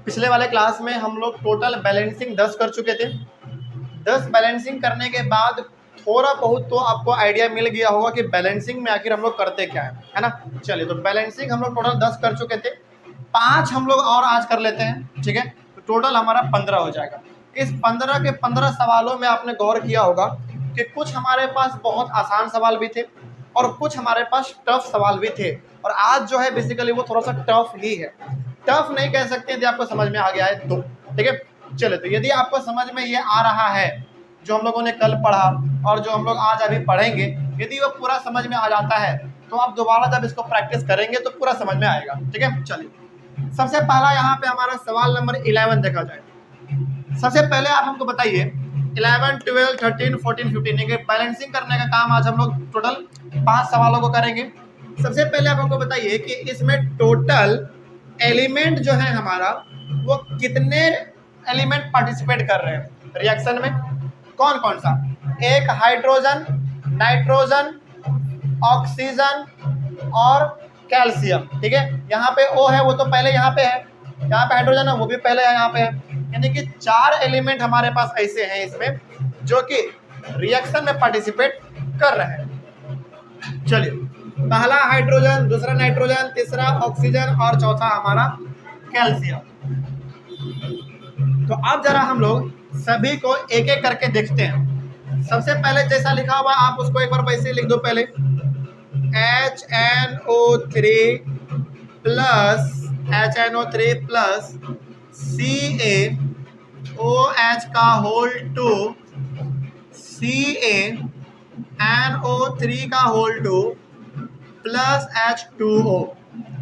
पिछले वाले क्लास में हम लोग टोटल बैलेंसिंग 10 कर चुके थे। 10 बैलेंसिंग करने के बाद थोड़ा बहुत तो आपको आइडिया मिल गया होगा कि बैलेंसिंग में आखिर हम लोग करते क्या है ना। चलिए, तो बैलेंसिंग हम लोग टोटल 10 कर चुके थे, 5 हम लोग और आज कर लेते हैं, ठीक है। तो टोटल हमारा 15 हो जाएगा। इस 15 के 15 सवालों में आपने गौर किया होगा कि कुछ हमारे पास बहुत आसान सवाल भी थे और कुछ हमारे पास टफ सवाल भी थे, और आज जो है बेसिकली वो थोड़ा सा टफ ही है। टफ नहीं कह सकते यदि आपको समझ में आ गया है तो, ठीक है। चलो, तो यदि आपको समझ में ये आ रहा है जो हम लोगों ने कल पढ़ा और जो हम लोग आज अभी पढ़ेंगे, यदि वो पूरा समझ में आ जाता है तो आप दोबारा जब इसको प्रैक्टिस करेंगे तो पूरा समझ में आएगा, ठीक है। चलिए, सबसे पहला यहाँ पे हमारा सवाल नंबर 11 देखा जाए। सबसे पहले आप हमको बताइए 11, 12, 13, 14, 15 के बैलेंसिंग करने का काम आज हम लोग टोटल 5 सवालों को करेंगे। सबसे पहले आप हमको बताइए कि इसमें टोटल एलिमेंट जो है हमारा वो कितने एलिमेंट पार्टिसिपेट कर रहे हैं रिएक्शन में, कौन कौन सा। एक हाइड्रोजन, नाइट्रोजन, ऑक्सीजन और कैल्शियम, ठीक है। यहाँ पे O है वो तो पहले यहाँ पे है, यहाँ पे हाइड्रोजन है वो भी पहले है यहाँ पे है, यानी कि 4 एलिमेंट हमारे पास ऐसे हैं इसमें जो कि रिएक्शन में पार्टिसिपेट कर रहे हैं। चलिए, पहला हाइड्रोजन, दूसरा नाइट्रोजन, तीसरा ऑक्सीजन और चौथा हमारा कैल्शियम। तो अब जरा हम लोग सभी को एक एक करके देखते हैं। सबसे पहले जैसा लिखा हुआ आप उसको एक बार वैसे लिख दो पहले, HNO3 प्लस CaOH का होल 2 CaNO3 का होल 2 प्लस H2O,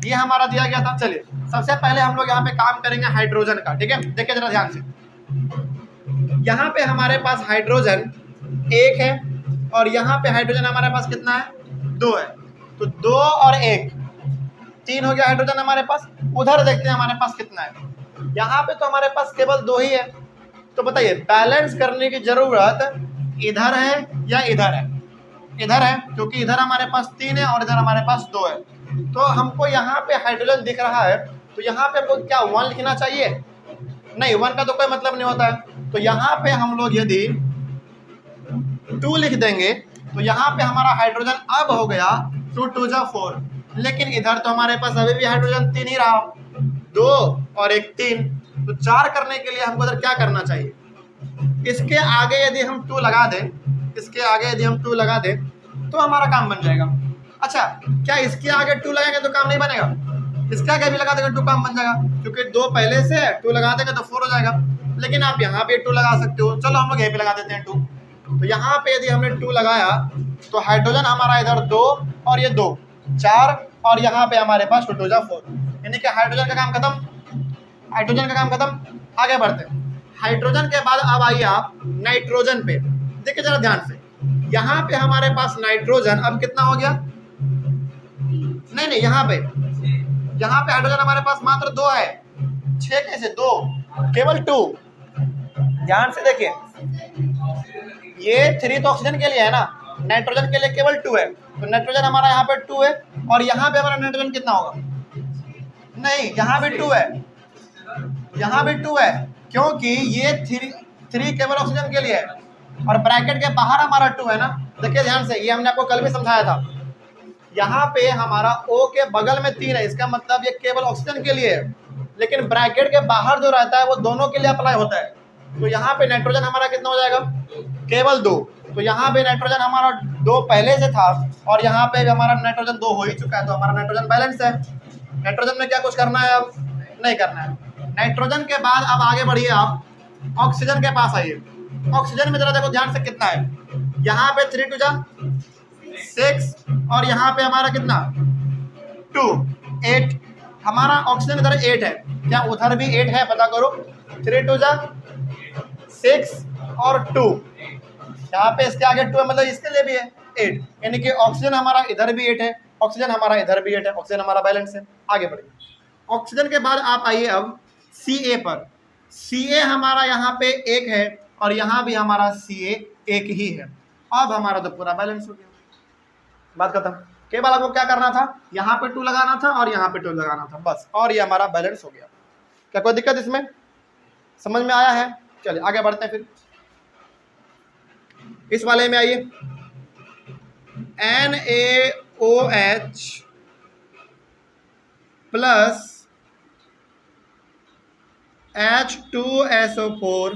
ये हमारा दिया गया था। चलिए, सबसे पहले हम लोग यहाँ पे काम करेंगे हाइड्रोजन का, ठीक है। देखिए जरा ध्यान से, यहाँ पे हमारे पास हाइड्रोजन 1 है और यहाँ पे हाइड्रोजन हमारे पास कितना है, 2 है। तो 2 और 1 3 हो गया हाइड्रोजन हमारे पास। उधर देखते हैं हमारे पास कितना है, यहाँ पे तो हमारे पास केवल 2 ही है। तो बताइए बैलेंस करने की जरूरत इधर है या इधर है, इधर है, क्योंकि इधर हमारे पास 3 है और इधर हमारे पास 2 है। तो हमको यहाँ पे हाइड्रोजन दिख रहा है, तो यहाँ पे हमको क्या 1 लिखना चाहिए, नहीं 1 का तो कोई मतलब नहीं होता है। तो यहाँ पे हम लोग यदि 2 लिख देंगे तो यहाँ पे हमारा हाइड्रोजन अब हो गया 2 2 जा 4, लेकिन इधर तो हमारे पास अभी भी हाइड्रोजन 3 ही रहा, 2 और 1 3। तो 4 करने के लिए हमको इधर क्या करना चाहिए, इसके आगे यदि हम 2 लगा दें, इसके आगे यदि हम 2 लगा दें तो हमारा काम बन जाएगा। अच्छा, क्या इसके आगे 2 लगाएंगे तो काम नहीं बनेगा, इसके आगे भी लगा देंगे 2 काम बन जाएगा, क्योंकि 2 पहले से 2 लगा देंगे तो 4 हो जाएगा। लेकिन आप यहाँ पे 2 लगा सकते हो, चलो हम लोग यहीं पे लगा देते हैं 2। तो यहाँ पे यदि हमने 2 लगाया तो हाइड्रोजन हमारा इधर 2 और ये 2 4 और यहाँ पे हमारे पास 2 2 जा 4, यानी कि हाइड्रोजन का काम खत्म, हाइड्रोजन का काम खत्म। आगे बढ़ते हैं, हाइड्रोजन के बाद अब आइए आप नाइट्रोजन पे। देखिए जरा ध्यान से, यहाँ पे हमारे पास नाइट्रोजन अब कितना हो गया, नहीं यहाँ पे हाइड्रोजन हमारे पास मात्र 2 है, 6 कैसे 2, केवल 2। ध्यान से देखिए, ये 3 तो ऑक्सीजन के लिए है ना, नाइट्रोजन के लिए केवल 2 है। तो नाइट्रोजन हमारा यहाँ पे 2 है और यहाँ पे हमारा नाइट्रोजन कितना होगा, नहीं यहाँ भी 2 है, यहाँ भी 2 है, क्योंकि ये 3 केवल ऑक्सीजन के लिए है और ब्रैकेट के बाहर हमारा 2 है ना। देखिए ध्यान से, ये हमने आपको कल भी समझाया था, यहाँ पे हमारा O के बगल में 3 है, इसका मतलब ये केवल ऑक्सीजन के लिए है, लेकिन ब्रैकेट के बाहर जो रहता है वो दोनों के लिए अप्लाई होता है। तो यहाँ पे नाइट्रोजन हमारा कितना हो जाएगा, केवल 2। तो यहाँ पे नाइट्रोजन हमारा 2 पहले से था और यहाँ पे भी हमारा नाइट्रोजन 2 हो ही चुका है, तो हमारा नाइट्रोजन बैलेंस है। नाइट्रोजन में क्या कुछ करना है, अब नहीं करना है। नाइट्रोजन के बाद अब आगे बढ़िए आप ऑक्सीजन के पास आइए। ऑक्सीजन में जरा देखो ध्यान से कितना है, यहाँ पे 3 2 जा 6 और यहाँ पे हमारा कितना 2 8, हमारा ऑक्सीजन इधर 8 है, क्या उधर भी 8 है, पता करो। 3 2 जा 6 और 2, यहाँ पे इसके आगे 2 है, मतलब इसके लिए भी है 8, यानी कि ऑक्सीजन हमारा इधर भी 8 है, ऑक्सीजन हमारा इधर भी 8 है, ऑक्सीजन हमारा बैलेंस है। आगे बढ़िए, ऑक्सीजन के बाद आप आइए अब Ca पर। Ca हमारा यहाँ पे 1 है और यहाँ भी हमारा Ca 1 ही है। अब हमारा तो पूरा बैलेंस हो गया, बात खत्म। केवल आपको क्या करना था, यहाँ पे 2 लगाना था और यहाँ पे 2 लगाना था, बस, और ये हमारा बैलेंस हो गया। क्या कोई दिक्कत इसमें? समझ में आया है? चलिए आगे बढ़ते हैं फिर। इस वाले में आइए, NaOH plus H2SO4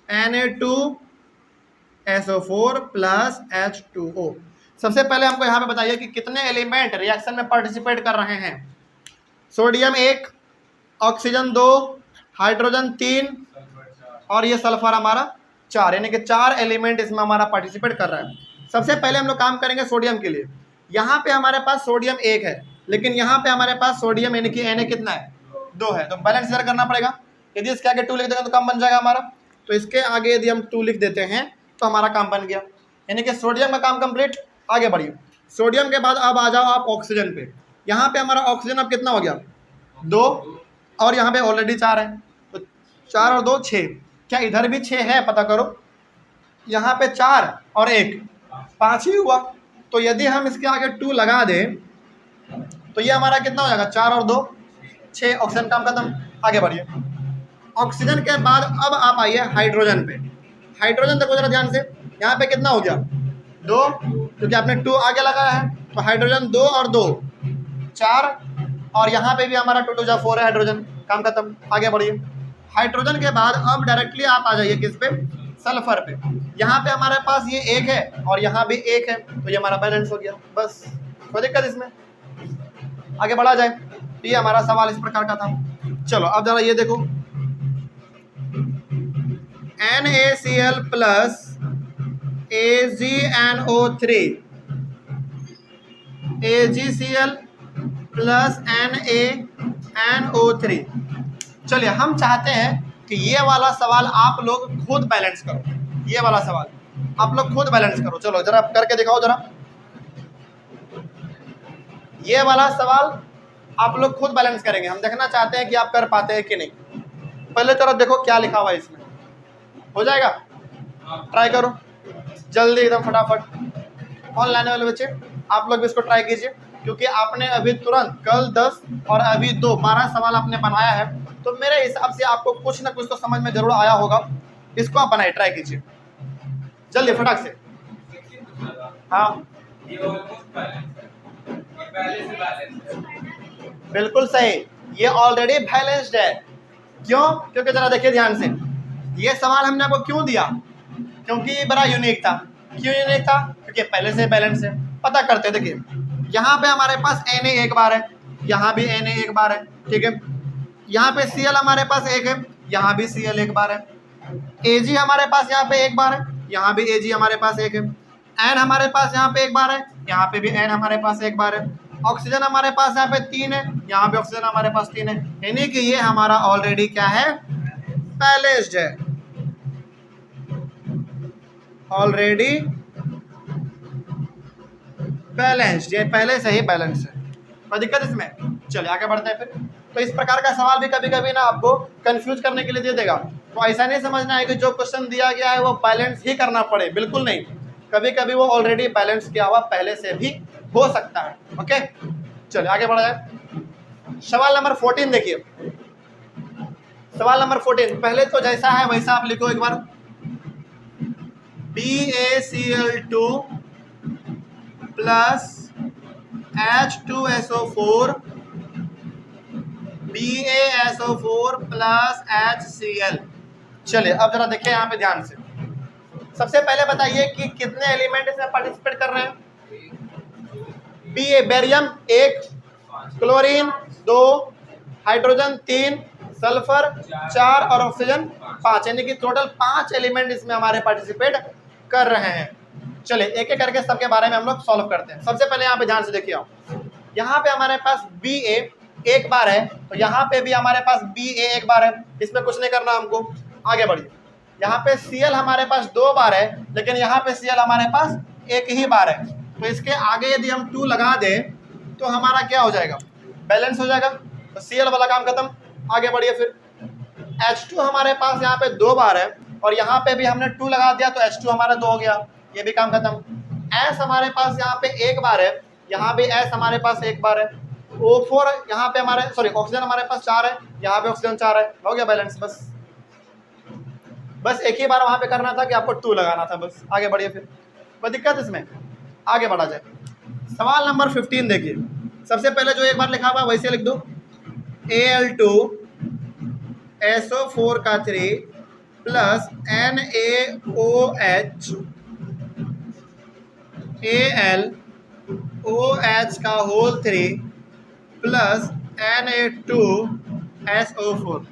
Na2SO4 plus H2O। सबसे पहले हमको यहाँ पे बताइए कि कितने एलिमेंट रिएक्शन में पार्टिसिपेट कर रहे हैं। सोडियम 1, ऑक्सीजन 2, हाइड्रोजन 3 और ये सल्फर हमारा 4, यानी कि 4 एलिमेंट इसमें हमारा पार्टिसिपेट कर रहा है। सबसे पहले हम लोग काम करेंगे सोडियम के लिए। यहाँ पे हमारे पास सोडियम 1 है, लेकिन यहाँ पे हमारे पास सोडियम यानी कि Na कितना है? 2 है, तो बैलेंस इधर करना पड़ेगा। यदि इसके आगे 2 लिख देंगे तो काम बन जाएगा हमारा, तो इसके आगे यदि हम 2 लिख देते हैं तो हमारा काम बन गया, यानी कि सोडियम का काम कंप्लीट। आगे बढ़िए, सोडियम के बाद अब आ जाओ आप ऑक्सीजन पे। यहाँ पे हमारा ऑक्सीजन अब कितना हो गया? 2, और यहाँ पे ऑलरेडी 4 है, तो 4 और 2 6। क्या इधर भी 6 है? पता करो। यहाँ पे 4 और 1 5 ही हुआ, तो यदि हम इसके आगे 2 लगा दें तो ये हमारा कितना हो जाएगा? 4 और 2 6, ऑक्सीजन काम खत्म। आगे बढ़िए, ऑक्सीजन के बाद अब आप आइए हाइड्रोजन पे। हाइड्रोजन देखो जरा ध्यान से, यहाँ पे कितना हो गया? 2, क्योंकि आपने 2 आगे लगाया है, तो हाइड्रोजन 2 और 2 4, और यहाँ पे भी हमारा 2 2 जा 4 है, हाइड्रोजन काम खत्म। आगे बढ़िए, हाइड्रोजन के बाद अब डायरेक्टली आप आ जाइए किस पे? सल्फर पे। यहाँ पे हमारे पास ये 1 है और यहाँ भी 1 है, तो ये हमारा बैलेंस हो गया। बस, कोई दिक्कत इसमें? आगे बढ़ा जाए। ये हमारा सवाल इस प्रकार का था। चलो अब जरा ये देखो, NaCl plus AgNO3, AgCl plus NaNO3। चलिए हम चाहते हैं कि ये वाला सवाल आप लोग खुद बैलेंस करो। ये वाला सवाल आप लोग खुद बैलेंस करो। चलो जरा करके दिखाओ जरा। ये वाला सवाल आप लोग खुद बैलेंस करेंगे, हम देखना चाहते हैं कि आप कर पाते हैं कि नहीं। पहले तरफ देखो क्या लिखा हुआ है इसमें, हो जाएगा? ट्राई करो जल्दी एकदम फटाफट। ऑनलाइन वाले बच्चे आप लोग भी इसको ट्राई कीजिए, क्योंकि आपने अभी तुरंत कल 10 और अभी 2 12 सवाल आपने बनाया है, तो मेरे हिसाब से आपको कुछ ना कुछ तो समझ में जरूर आया होगा। इसको आप बनाए, ट्राई कीजिए जल्दी फटाक से। हाँ बिल्कुल सही, ये ऑलरेडी बैलेंस्ड है। क्यों? क्योंकि जरा देखिए ध्यान से, ये सवाल हमने आपको क्यों दिया? क्योंकि ये बड़ा यूनिक था। क्यों यूनिक था? क्योंकि पहले से बैलेंस है। पता करते हैं, देखिए यहाँ पे हमारे पास Na 1 बार है, यहाँ भी Na 1 बार है, ठीक है। यहाँ पे Cl हमारे पास 1 है, यहाँ भी Cl 1 बार है। Ag हमारे पास यहाँ पे 1 बार है, यहाँ भी Ag हमारे पास 1 है। N हमारे पास यहाँ पे 1 बार है, यहाँ पे भी N हमारे पास 1 बार है। ऑक्सीजन हमारे पास यहाँ पे 3 है, यहाँ पे ऑक्सीजन हमारे पास 3 है, यानी कि ये हमारा ऑलरेडी क्या है? बैलेंस्ड है, ऑलरेडी बैलेंस्ड, ये पहले से ही बैलेंस है। कोई दिक्कत इसमें? चलिए आगे बढ़ते हैं फिर। तो इस प्रकार का सवाल भी कभी कभी ना आपको कंफ्यूज करने के लिए दे देगा, तो ऐसा नहीं समझना है कि जो क्वेश्चन दिया गया है वो बैलेंस ही करना पड़े, बिल्कुल नहीं। कभी कभी वो ऑलरेडी बैलेंस किया हुआ पहले से भी हो सकता है। ओके चलिए आगे बढ़ा जाए। सवाल नंबर 14 देखिए, सवाल नंबर 14 पहले तो जैसा है वैसा आप लिखो एक बार। BaCl2 plus H2SO4 BaSO4 plus HCl। चलिए अब जरा देखिए यहाँ पे ध्यान से। सबसे पहले बताइए कि कितने एलिमेंट इसमें पार्टिसिपेट कर रहे हैं? बेरियम 1, क्लोरीन 2, हाइड्रोजन 3, सल्फर 4 और ऑक्सीजन 5, यानी कि टोटल 5 एलिमेंट इसमें हमारे पार्टिसिपेट कर रहे हैं। चलिए एक एक करके सबके बारे में हम लोग सॉल्व करते हैं। सबसे पहले यहाँ पे ध्यान से देखिए आप, यहाँ पे हमारे पास Ba 1 बार है, तो यहाँ पे भी हमारे पास Ba 1 बार है, इसमें कुछ नहीं करना हमको। आगे बढ़िए, यहाँ पे Cl हमारे पास 2 बार है, लेकिन यहाँ पे Cl हमारे पास 1 ही बार है, तो इसके आगे यदि हम 2 लगा दें तो हमारा क्या हो जाएगा? बैलेंस हो जाएगा, तो Cl वाला काम खत्म। आगे बढ़िए फिर H2 हमारे पास यहाँ पे 2 बार है, और यहाँ पे भी हमने 2 लगा दिया तो H2 हमारा 2 हो गया, ये भी काम खत्म। S हमारे पास यहाँ पे 1 बार है, यहाँ भी S हमारे पास 1 बार है, O4 यहाँ पे हमारे ऑक्सीजन हमारे पास 4 है, यहाँ पे ऑक्सीजन 4 है, हो गया बैलेंस। बस एक ही बार वहाँ पे करना था कि आपको 2 लगाना था, बस आगे बढ़िए। फिर कोई दिक्कत इसमें, आगे बढ़ा जाए। सवाल नंबर 15 देखिए। सबसे पहले जो एक बार लिखा हुआ वैसे लिख दो, Al2SO4 का 3 प्लस NaOH AlOH का होल 3 प्लस Na2SO4।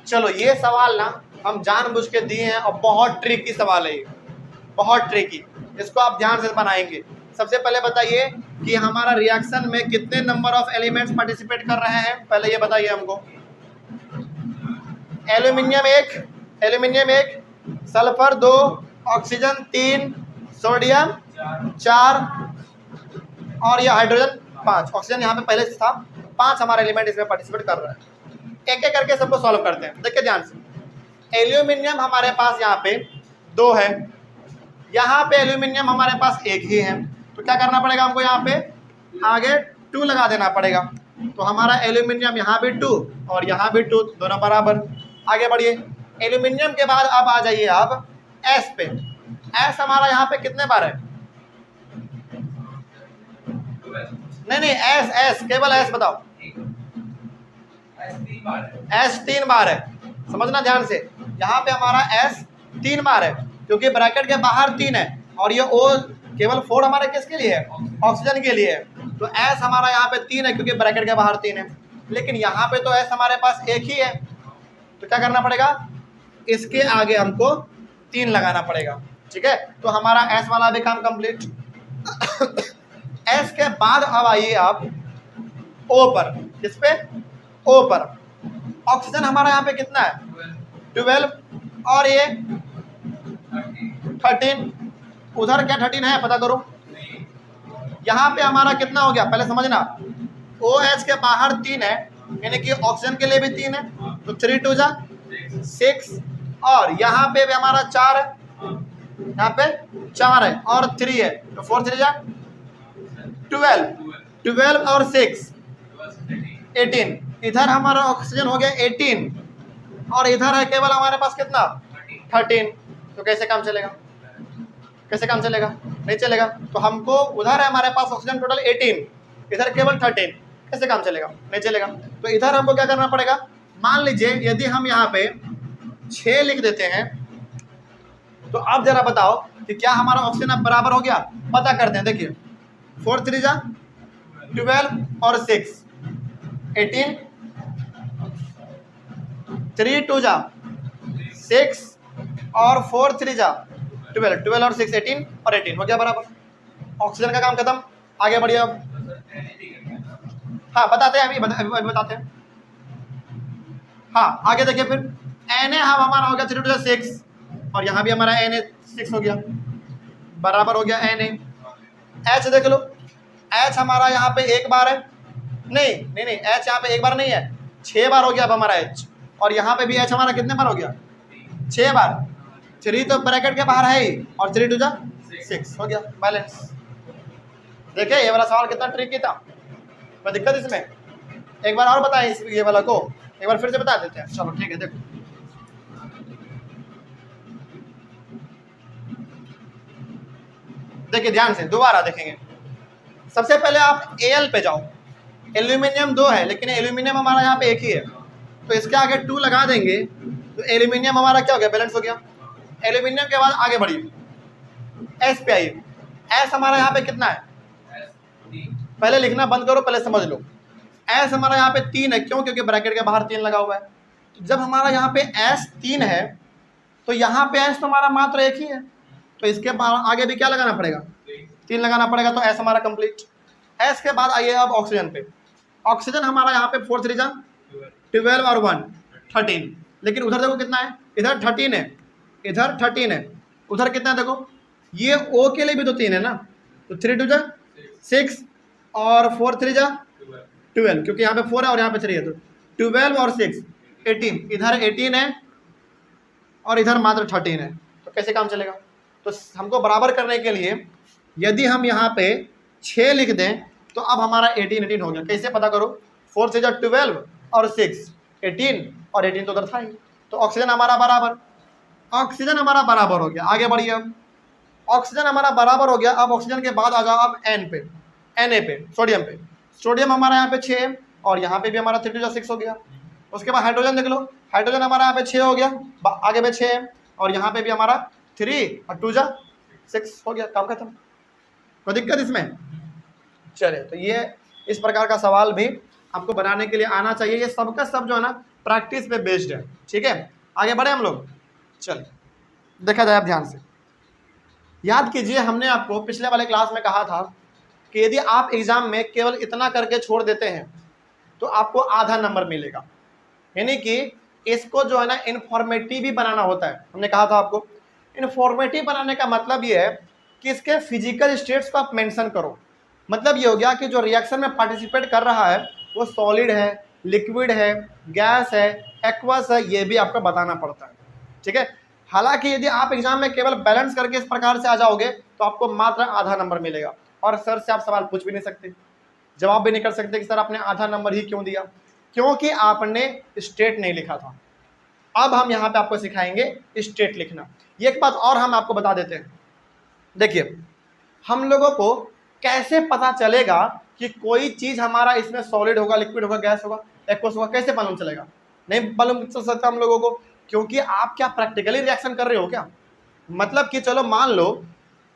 चलो ये सवाल ना हम जानबूझ के दिए हैं और बहुत ट्रिकी सवाल है ये, बहुत ट्रिकी। इसको आप ध्यान से बनाएंगे। सबसे पहले बताइए कि हमारा रिएक्शन में कितने नंबर ऑफ एलिमेंट्स पार्टिसिपेट कर रहे हैं, पहले ये बताइए हमको। एल्यूमिनियम 1, सल्फर 2, ऑक्सीजन 3, सोडियम 4 और ये हाइड्रोजन 5। ऑक्सीजन यहाँ पे पहले से था, 5 हमारा एलिमेंट इसमें पार्टिसिपेट कर रहा है। एक एक करके सबको सॉल्व करते हैं। देखिए ध्यान से, एल्यूमिनियम हमारे पास यहाँ पे 2 है, यहाँ पे एल्यूमिनियम हमारे पास 1 ही है, तो क्या करना पड़ेगा हमको, यहाँ पे आगे 2 लगा देना पड़ेगा। तो हमारा एल्यूमिनियम यहाँ भी 2 और यहाँ भी 2, दोनों बराबर। आगे बढ़िए, एल्यूमिनियम के बाद अब आ जाइए आप एस पे। एस हमारा यहाँ पे कितने बार है? नहीं एस केवल एस बताओ। एस 3 बार है, समझना ध्यान से। यहाँ पे हमारा एस 3 बार है क्योंकि ब्रैकेट के बाहर 3 है और ये ओ केवल 4 हमारे किसके लिए है? ऑक्सीजन के लिए है। तो एस हमारा यहाँ पे 3 है क्योंकि ब्रैकेट के बाहर 3 है, लेकिन यहाँ पे तो एस हमारे पास 1 ही है, तो क्या करना पड़ेगा, इसके आगे हमको 3 लगाना पड़ेगा। ठीक है, तो हमारा एस वाला भी काम कंप्लीट। एस के बाद अब आइए आप ओ पर। किस पे? ओ पर। ऑक्सीजन हमारा यहाँ पे कितना है? 12 और ये 13। उधर क्या 13 है पता करो। यहाँ पे हमारा कितना हो गया पहले समझना। OH के बाहर 3 है, यानी कि ऑक्सीजन के लिए भी 3 है, तो 3 2 जा 6 और यहाँ पे भी हमारा 4 है, यहाँ पे 4 है और 3 है, तो 4 3 जा 12 और 6 18। इधर हमारा ऑक्सीजन हो गया 18 और इधर है केवल हमारे पास कितना 13। तो कैसे काम चलेगा? कैसे काम चलेगा? नहीं चलेगा। तो हमको उधर है हमारे पास ऑक्सीजन टोटल 18, इधर केवल 13, कैसे काम चलेगा? नहीं चलेगा। तो इधर हमको क्या करना पड़ेगा, मान लीजिए यदि हम यहाँ पे 6 लिख देते हैं, तो अब जरा बताओ कि क्या हमारा ऑक्सीजन अब बराबर हो गया? पता करते हैं। देखिए 4 3 जा 12 और 6 18, 3 2 जा 6 और 4 3 जा 12 और 6 18 और 18 हो गया बराबर। ऑक्सीजन का काम खत्म। आगे बढ़िए अब। हाँ बताते हैं, अभी बताते हैं। हाँ आगे देखिए फिर Na हमारा हो गया 3 2 6 और यहाँ भी हमारा Na 6 हो गया, बराबर हो गया Na। H देख लो, H हमारा यहाँ पे 1 बार है, नहीं H यहाँ पे 1 बार नहीं है, 6 बार हो गया अब हमारा H। और यहाँ पे भी H हमारा कितने बार हो गया? 6 बार। 3 तो ब्रैकेट के बाहर है ही और 3 2 जा 6 हो गया बैलेंस। देखिए ये वाला सवाल कितना ट्रिकी था, कोई दिक्कत इसमें? एक बार और बताएं इस ये वाला को, एक बार फिर से बता देते हैं। चलो ठीक है, देखो देखिए ध्यान से, दोबारा देखेंगे। सबसे पहले आप Al पे जाओ। एल्यूमिनियम 2 है लेकिन एल्यूमिनियम हमारा यहाँ पे 1 ही है, तो इसके आगे 2 लगा देंगे तो एल्यूमिनियम हमारा क्या हो गया? बैलेंस हो गया। एल्यूमिनियम के बाद आगे बढ़िए, एस पे आइए। एस हमारा यहाँ पे कितना है? पहले लिखना बंद करो, पहले समझ लो। एस हमारा यहाँ पे 3 है, क्यों? क्योंकि ब्रैकेट के बाहर 3 लगा हुआ है। तो जब हमारा यहाँ पे एस 3 है तो यहाँ पे एस तो हमारा मात्र 1 ही है, तो इसके आगे भी क्या लगाना पड़ेगा? 3 लगाना पड़ेगा। तो एस हमारा कंप्लीट। एस के बाद आइए अब ऑक्सीजन पे। ऑक्सीजन हमारा यहाँ पे 4 3 जा 12 और 1 13, लेकिन उधर देखो कितना है? इधर 13 है, इधर 13 है, उधर कितना है देखो? ये O के लिए भी तो 3 है ना, तो 3 2 जा 6 और 4 3 जा 12, क्योंकि यहाँ पे 4 है और यहाँ पे 3 है, तो 12 और 6 18। इधर 18 है और इधर मात्र 13 है, तो कैसे काम चलेगा? तो हमको बराबर करने के लिए यदि हम यहाँ पे 6 लिख दें तो अब हमारा 18 हो गया। कैसे पता करो? 4 से 12 और 6 18 और 18 तो उधर था ही। तो ऑक्सीजन हमारा बराबर, ऑक्सीजन हमारा बराबर हो गया। आगे बढ़िए, अब ऑक्सीजन हमारा बराबर हो गया। अब ऑक्सीजन के बाद आ जाओ अब एन पे, Na पे, सोडियम पे। सोडियम हमारा यहाँ पे 6 और यहाँ पे भी हमारा 3 to 6 हो गया। उसके बाद हाइड्रोजन देख लो, हाइड्रोजन हमारा यहाँ पे 6 हो गया, आगे पे 6 और यहाँ पे भी हमारा 3 और 2 जा 6 हो गया, काम खत्म। कोई दिक्कत इसमें? चलिए, तो ये इस प्रकार का सवाल भी आपको बनाने के लिए आना चाहिए। ये सबका सब जो है ना प्रैक्टिस पे बेस्ड है, ठीक है। आगे बढ़े हम लोग, चलिए देखा जाए अब ध्यान से। याद कीजिए, हमने आपको पिछले वाले क्लास में कहा था कि यदि आप एग्जाम में केवल इतना करके छोड़ देते हैं तो आपको आधा नंबर मिलेगा। यानी कि इसको जो है ना इंफॉर्मेटिव भी बनाना होता है। हमने कहा था आपको इंफॉर्मेटिव बनाने का मतलब ये है कि इसके फिजिकल स्टेट्स को आप मेंशन करो। मतलब ये हो गया कि जो रिएक्शन में पार्टिसिपेट कर रहा है वो सॉलिड है, लिक्विड है, गैस है, एक्वस है, ये भी आपको बताना पड़ता है, ठीक है। हालांकि यदि आप एग्जाम में केवल बैलेंस करके इस प्रकार से आ जाओगे तो आपको मात्र आधा नंबर मिलेगा और सर से आप सवाल पूछ भी नहीं सकते, जवाब भी नहीं कर सकते कि सर आपने आधा नंबर ही क्यों दिया, क्योंकि आपने स्टेट नहीं लिखा था। अब हम यहाँ पे आपको सिखाएंगे स्टेट लिखना। ये एक बात और हम आपको बता देते हैं, देखिए हम लोगों को कैसे पता चलेगा कि कोई चीज हमारा इसमें सॉलिड होगा, लिक्विड होगा, गैस होगा, एक्वस होगा, कैसे मालूम चलेगा? नहीं मालूम चल सकता हम लोगों को, क्योंकि आप क्या प्रैक्टिकली रिएक्शन कर रहे हो क्या? मतलब कि चलो मान लो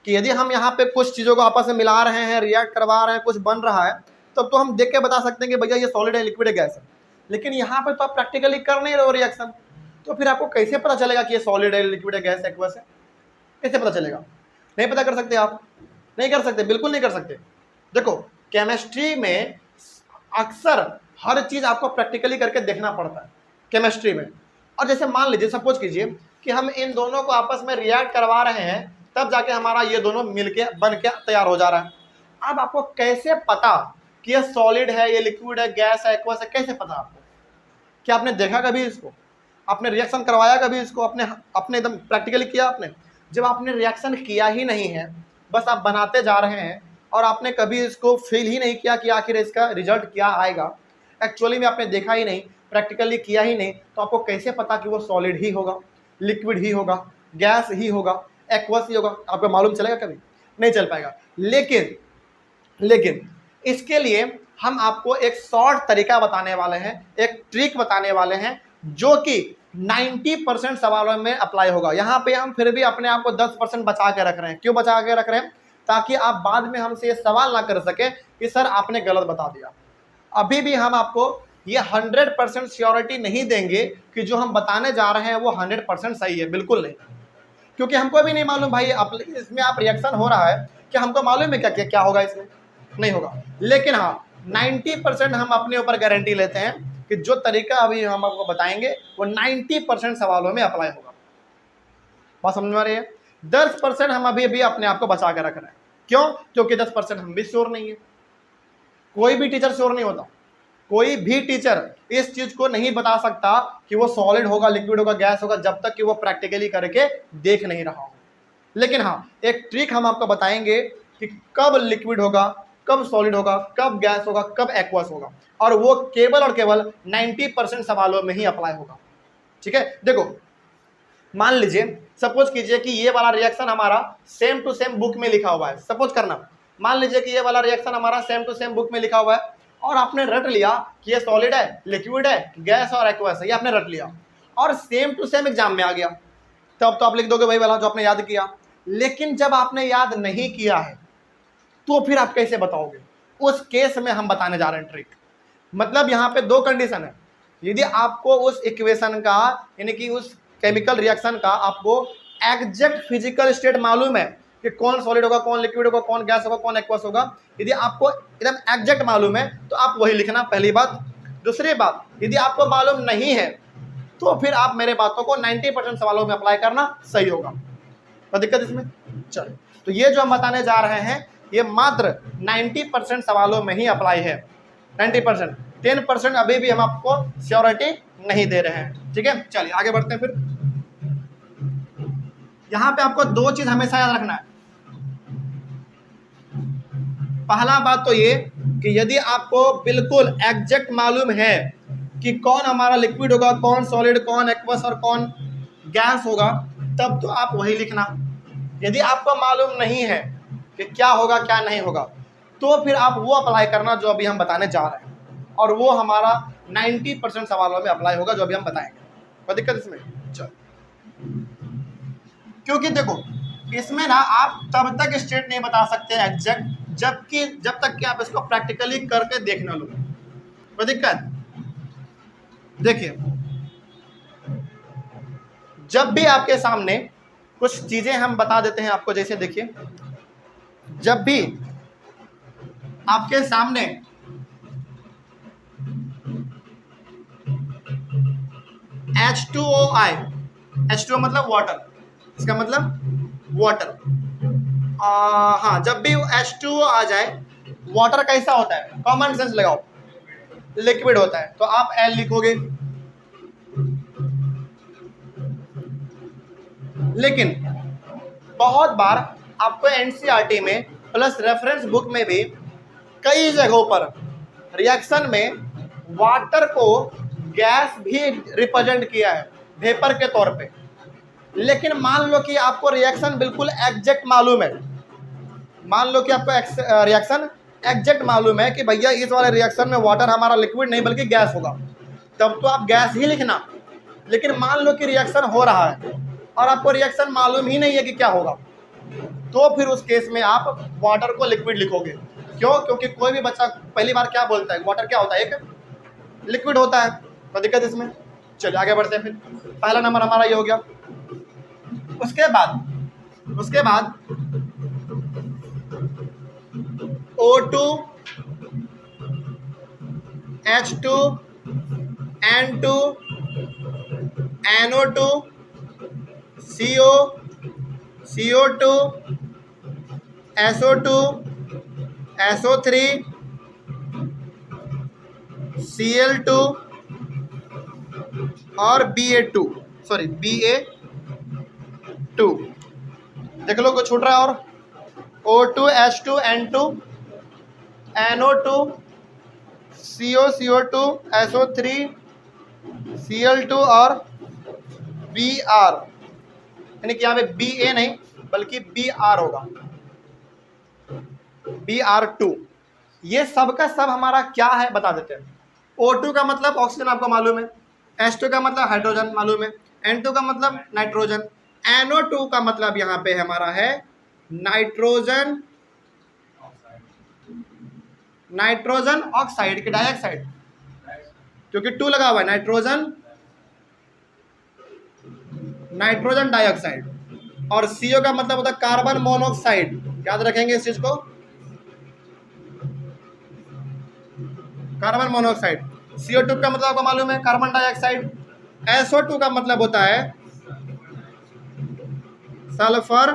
कि यदि हम यहाँ पे कुछ चीज़ों को आपस में मिला रहे हैं, रिएक्ट करवा रहे हैं, कुछ बन रहा है, तब तो हम देख के बता सकते हैं कि भैया ये सॉलिड है, लिक्विड है, गैस है। लेकिन यहाँ पे तो आप प्रैक्टिकली कर नहीं रहे हो रिएक्शन, तो फिर आपको कैसे पता चलेगा कि ये सॉलिड है, लिक्विड है, गैस है, एक्वस है? कैसे पता चलेगा? नहीं पता कर सकते आप, नहीं कर सकते, बिल्कुल नहीं कर सकते। देखो केमिस्ट्री में अक्सर हर चीज़ आपको प्रैक्टिकली करके देखना पड़ता है केमिस्ट्री में। और जैसे मान लीजिए, सपोज कीजिए कि हम इन दोनों को आपस में रिएक्ट करवा रहे हैं, तब जाके हमारा ये दोनों मिलके बन के तैयार हो जा रहा है। अब आपको कैसे पता कि ये सॉलिड है, ये लिक्विड है, गैस है, एक्वस है? कैसे पता आपको? क्या आपने देखा कभी इसको? आपने रिएक्शन करवाया कभी इसको? अपने एकदम प्रैक्टिकली किया आपने? जब आपने रिएक्शन किया ही नहीं है, बस आप बनाते जा रहे हैं और आपने कभी इसको फील ही नहीं किया कि आखिर इसका रिजल्ट क्या आएगा, एक्चुअली में आपने देखा ही नहीं, प्रैक्टिकली किया ही नहीं, तो आपको कैसे पता कि वो सॉलिड ही होगा, लिक्विड ही होगा, गैस ही होगा, एक्वस ही होगा? आपको मालूम चलेगा? कभी नहीं चल पाएगा। लेकिन इसके लिए हम आपको एक शॉर्ट तरीका बताने वाले हैं, एक ट्रिक बताने वाले हैं, जो कि 90% सवालों में अप्लाई होगा। यहाँ पे हम फिर भी अपने आप को 10% बचा के रख रहे हैं। क्यों बचा के रख रहे हैं? ताकि आप बाद में हमसे ये सवाल ना कर सके कि सर आपने गलत बता दिया। अभी भी हम आपको ये 100% श्योरिटी नहीं देंगे कि जो हम बताने जा रहे हैं वो 100% सही है, बिल्कुल नहीं, क्योंकि हमको भी नहीं मालूम भाई इसमें आप रिएक्शन हो रहा है कि हमको मालूम है क्या होगा इसमें, नहीं होगा। लेकिन हाँ 90% हम अपने ऊपर गारंटी लेते हैं कि जो तरीका अभी हम आपको बताएंगे वो 90% सवालों में अप्लाई होगा। बात समझ में आ रही है? 10% हम अभी अपने आप को बचा के रख रहे हैं। क्यों? क्योंकि 10% हम भी श्योर नहीं है। कोई भी टीचर श्योर नहीं होता, कोई भी टीचर इस चीज को नहीं बता सकता कि वो सॉलिड होगा, लिक्विड होगा, गैस होगा, जब तक कि वो प्रैक्टिकली करके देख नहीं रहा हो। लेकिन हाँ एक ट्रिक हम आपको बताएंगे कि कब लिक्विड होगा, कब सॉलिड होगा, कब गैस होगा, कब एक्वस होगा, और वो केवल और केवल 90% सवालों में ही अप्लाई होगा। ठीक है, देखो मान लीजिए, सपोज कीजिए कि ये वाला रिएक्शन हमारा सेम टू सेम बुक में लिखा हुआ है। सपोज करना, मान लीजिए कि ये वाला रिएक्शन हमारा सेम टू सेम बुक में लिखा हुआ है और आपने रट लिया कि ये सॉलिड है, लिक्विड है, गैस और एक्वस है, ये आपने रट लिया और सेम टू सेम एग्जाम में आ गया, तब तो आप लिख दोगे वही वाला जो आपने याद किया। लेकिन जब आपने याद नहीं किया है तो फिर आप कैसे बताओगे? उस केस में हम बताने जा रहे हैं ट्रिक। मतलब यहाँ पे दो कंडीशन है। यदि आपको उस इक्वेशन का, यानी कि उस केमिकल रिएक्शन का आपको एग्जैक्ट फिजिकल स्टेट मालूम है कि कौन सॉलिड होगा, कौन लिक्विड होगा, कौन गैस होगा, कौन एक्वस होगा, यदि आपको एकदम एग्जैक्ट मालूम है तो आप वही लिखना, पहली बात। दूसरी बात, यदि आपको मालूम नहीं है तो फिर आप मेरे बातों को 90% सवालों में अप्लाई करना सही होगा। कोई दिक्कत इसमें? चलो, तो ये जो हम बताने जा रहे हैं ये मात्र 90% सवालों में ही अप्लाई है। 90%, 10% अभी भी हम आपको श्योरिटी नहीं दे रहे हैं। ठीक है, चलिए आगे बढ़ते हैं। फिर यहां पे आपको दो चीज हमेशा याद रखना है। पहला बात तो ये कि यदि आपको बिल्कुल एग्जैक्ट मालूम है कि कौन हमारा लिक्विड होगा, कौन सॉलिड, कौन एक्वस और कौन गैस होगा, तब तो आप वही लिखना। यदि आपको मालूम नहीं है कि क्या होगा क्या नहीं होगा, तो फिर आप वो अप्लाई करना जो अभी हम बताने जा रहे हैं, और वो हमारा 90% सवालों में अप्लाई होगा जो अभी हम बताएंगे। कोई दिक्कत इसमें? चल, क्योंकि देखो इसमें ना आप तब तक स्टेट नहीं बता सकते एग्जैक्ट जब तक कि आप इसको प्रैक्टिकली करके देख ना लो। कोई दिक्कत? देखिए, जब भी आपके सामने कुछ चीजें हम बता देते हैं आपको, जैसे देखिए, जब भी आपके सामने H2O आए, H2O मतलब वाटर, इसका मतलब वाटर, हाँ, जब भी H2O आ जाए, वाटर कैसा होता है? कॉमन सेंस लगाओ, लिक्विड होता है, तो आप L लिखोगे। लेकिन बहुत बार आपको एनसीईआरटी में प्लस रेफरेंस बुक में भी कई जगहों पर रिएक्शन में वाटर को गैस भी रिप्रेजेंट किया है वेपर के तौर पे। लेकिन मान लो कि आपको रिएक्शन बिल्कुल एग्जैक्ट मालूम है, मान लो कि आपको रिएक्शन एग्जैक्ट मालूम है कि भैया इस वाले रिएक्शन में वाटर हमारा लिक्विड नहीं बल्कि गैस होगा, तब तो आप गैस ही लिखना। लेकिन मान लो कि रिएक्शन हो रहा है और आपको रिएक्शन मालूम ही नहीं है कि क्या होगा, तो फिर उस केस में आप वाटर को लिक्विड लिखोगे। क्यों? क्योंकि कोई भी बच्चा पहली बार क्या बोलता है, वाटर क्या होता है? एक लिक्विड होता है। तो दिक्कत इसमें? चलिए आगे बढ़ते हैं। फिर पहला नंबर हमारा ये हो गया। उसके बाद O2 H2 N2 NO2 CO CO2 SO2 SO3 Cl2 और BA2 देख लो, कुछ छूट रहा है और O2 H2 N2 NO2 CO CO2 SO3 Cl2 और Br, यानी कि यहाँ पे BA नहीं बल्कि Br होगा, Br2। ये सब का सब हमारा क्या है बता देते हैं। O2 का मतलब ऑक्सीजन आपको मालूम है, H2 का मतलब हाइड्रोजन मालूम है, N2 का मतलब नाइट्रोजन, NO2 का मतलब यहाँ पे हमारा है नाइट्रोजन ऑक्साइड की डाइऑक्साइड, क्योंकि 2 लगा हुआ है, नाइट्रोजन डाइऑक्साइड। और CO का मतलब होता है कार्बन मोनोऑक्साइड, याद रखेंगे इस चीज को, कार्बन मोनोऑक्साइड। CO2 का मतलब आपको मालूम है कार्बन डाइऑक्साइड। SO2 का मतलब होता है सल्फर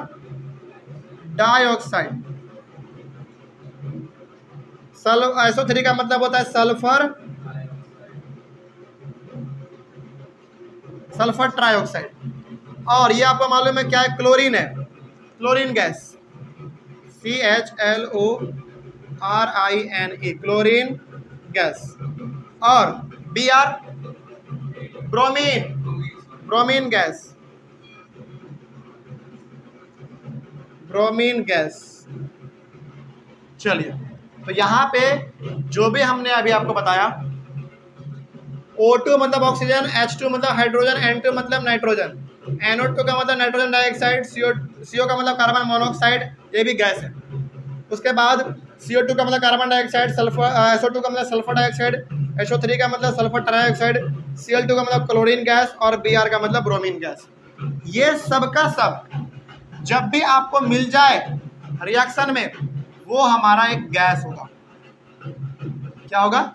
डाइऑक्साइड। SO3 का मतलब होता है सल्फर ट्राइऑक्साइड। और ये आपको मालूम है क्या है? क्लोरीन है, chlorine gas, CHLORINE, chlorine gas. और Br ब्रोमीन गैस। चलिए, तो यहाँ पे जो भी हमने अभी आपको बताया, O2 मतलब ऑक्सीजन, H2 मतलब हाइड्रोजन, N2 मतलब नाइट्रोजन, NO2 का मतलब नाइट्रोजन डाइऑक्साइड, CO का मतलब कार्बन मोनोऑक्साइड, ये भी गैस है। उसके बाद CO2 का मतलब कार्बन डाइऑक्साइड, SO2 का मतलब सल्फर डाइऑक्साइड, SO3 का मतलब सल्फर ट्राइऑक्साइड, Cl2 का मतलब क्लोरीन गैस और Br का मतलब ब्रोमीन गैस। ये सब का सब जब भी आपको मिल जाए रिएक्शन में, वो हमारा एक गैस होगा। क्या होगा?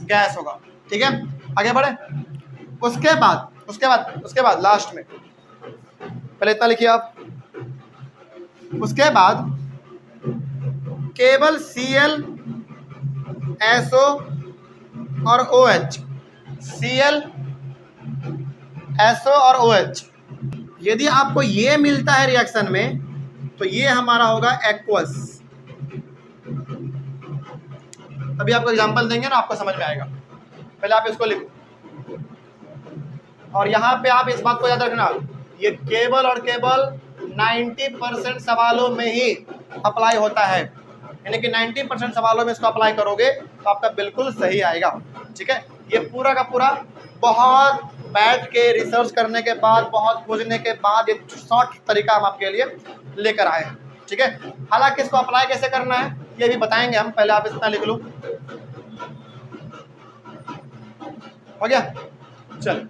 गैस होगा। ठीक है, आगे बढ़े। उसके बाद लास्ट में, पहले इतना लिखिए आप। उसके बाद केवल Cl SO और OH, Cl SO और OH, यदि आपको ये मिलता है रिएक्शन में, तो ये हमारा होगा एक्वस। अभी आपको एग्जांपल देंगे ना, आपको समझ में आएगा। पहले आप इसको लिखो, और यहाँ पे आप इस बात को याद रखना, ये केवल और केवल 90% सवालों में ही अप्लाई होता है, यानी कि 90% सवालों में इसको अप्लाई करोगे तो आपका बिल्कुल सही आएगा। ठीक है, ये पूरा का पूरा बहुत बैठ के रिसर्च करने के बाद, बहुत खोजने के बाद ये शॉर्ट तरीका हम आपके लिए लेकर आए हैं। ठीक है, हालांकि इसको अप्लाई कैसे करना है ये भी बताएंगे हम, पहले आप इतना लिख लो। हो गया, चल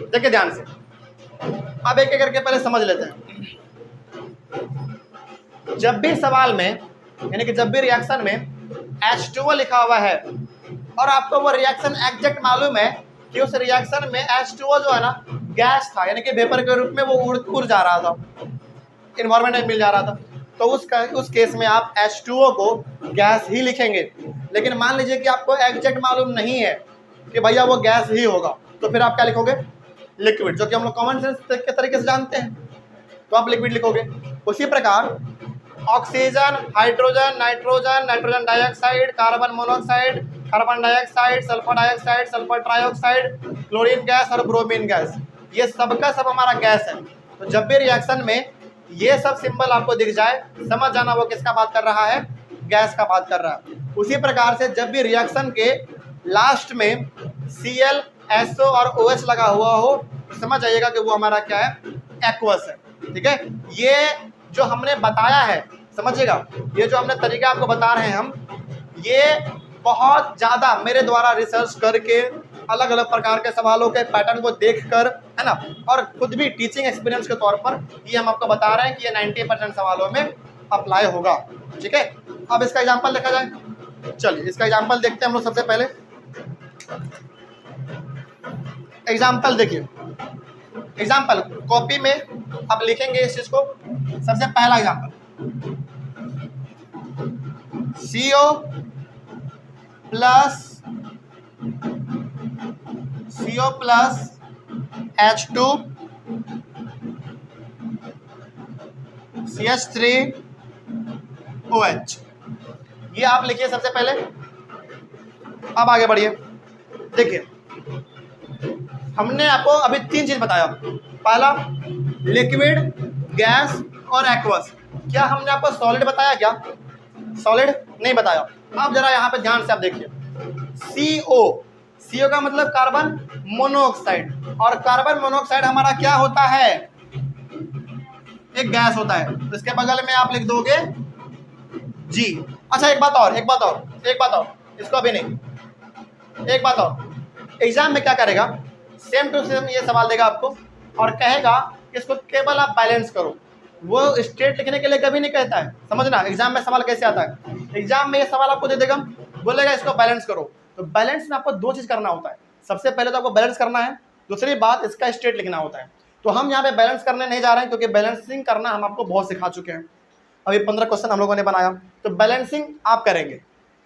देखिए ध्यान से, अब एक एक करके पहले समझ लेते हैं। जब भी सवाल में, यानी कि जब भी रिएक्शन में H2O लिखा हुआ है और आपको वो रिएक्शन एग्जैक्ट मालूम है कि उस रिएक्शन में H2O जो है ना गैस था, यानी कि वेपर के रूप में वो उड़ जा रहा था, इन्वायरमेंट में मिल जा रहा था, तो उस केस में आप H2O को गैस ही लिखेंगे। लेकिन मान लीजिए कि आपको एग्जैक्ट मालूम नहीं है कि भैया वो गैस ही होगा, तो फिर आप क्या लिखोगे? लिक्विड, जो कि हम लोग कॉमन सेंस के तरीके से जानते हैं, तो आप लिक्विड लिखोगे। उसी प्रकार oxygen, hydrogen, nitrogen, nitrogen dioxide, carbon monoxide, carbon dioxide, sulphur dioxide, sulphur trioxide, chlorine gas और ब्रोमीन गैस, ये सबका सब हमारा गैस है। तो जब भी रिएक्शन में ये सब सिंबल आपको दिख जाए, समझ जाना वो किसका बात कर रहा है? गैस का बात कर रहा है। उसी प्रकार से जब भी रिएक्शन के लास्ट में Cl, SO और OH लगा हुआ हो तो समझ जाइएगा कि वो हमारा क्या है? एक्वस है। ठीक है, ये जो हमने बताया है, समझिएगा, ये जो हमने तरीका आपको बता रहे हैं हम, ये बहुत ज़्यादा मेरे द्वारा रिसर्च करके अलग अलग प्रकार के सवालों के पैटर्न को देखकर, है ना, और खुद भी टीचिंग एक्सपीरियंस के तौर पर ये हम आपको बता रहे हैं कि ये 90% सवालों में अप्लाई होगा। ठीक है, अब इसका एग्जांपल देखा जाए। चलिए इसका एग्जांपल देखते हैं हम लोग। सबसे पहले एग्जांपल देखिए, एग्जांपल कॉपी में आप लिखेंगे इस चीज को। सबसे पहला example, CO plus H2 CH3OH, ये आप लिखिए सबसे पहले। अब आगे बढ़िए, देखिए हमने आपको अभी 3 चीज बताया। पहला लिक्विड, गैस और एक्वस। क्या हमने आपको सॉलिड बताया? क्या सॉलिड नहीं बताया। अब जरा यहाँ पे ध्यान से आप देखिए, CO का मतलब कार्बन मोनोऑक्साइड, और कार्बन मोनोऑक्साइड हमारा क्या होता है? एक गैस होता है। तो इसके बगल में आप लिख दोगे G। अच्छा एक बात और, इसको अभी नहीं, एक बात और, एग्जाम में क्या करेगा? सेम टू सेम ये सवाल देगा आपको और कहेगा कि इसको केवल आप बैलेंस करो। वो स्टेट लिखने के लिए कभी नहीं कहता है, समझना एग्जाम में सवाल कैसे आता है। एग्जाम में ये सवाल आपको दे देगा, बोलेगा इसको बैलेंस करो। तो बैलेंस में आपको 2 चीज़ करना होता है। सबसे पहले तो आपको बैलेंस करना है, दूसरी बात इसका स्टेट लिखना होता है। तो हम यहाँ पे बैलेंस करने नहीं जा रहे हैं, क्योंकि बैलेंसिंग करना हम आपको बहुत सिखा चुके हैं। अभी 15 क्वेश्चन हम लोगों ने बनाया, तो बैलेंसिंग आप करेंगे।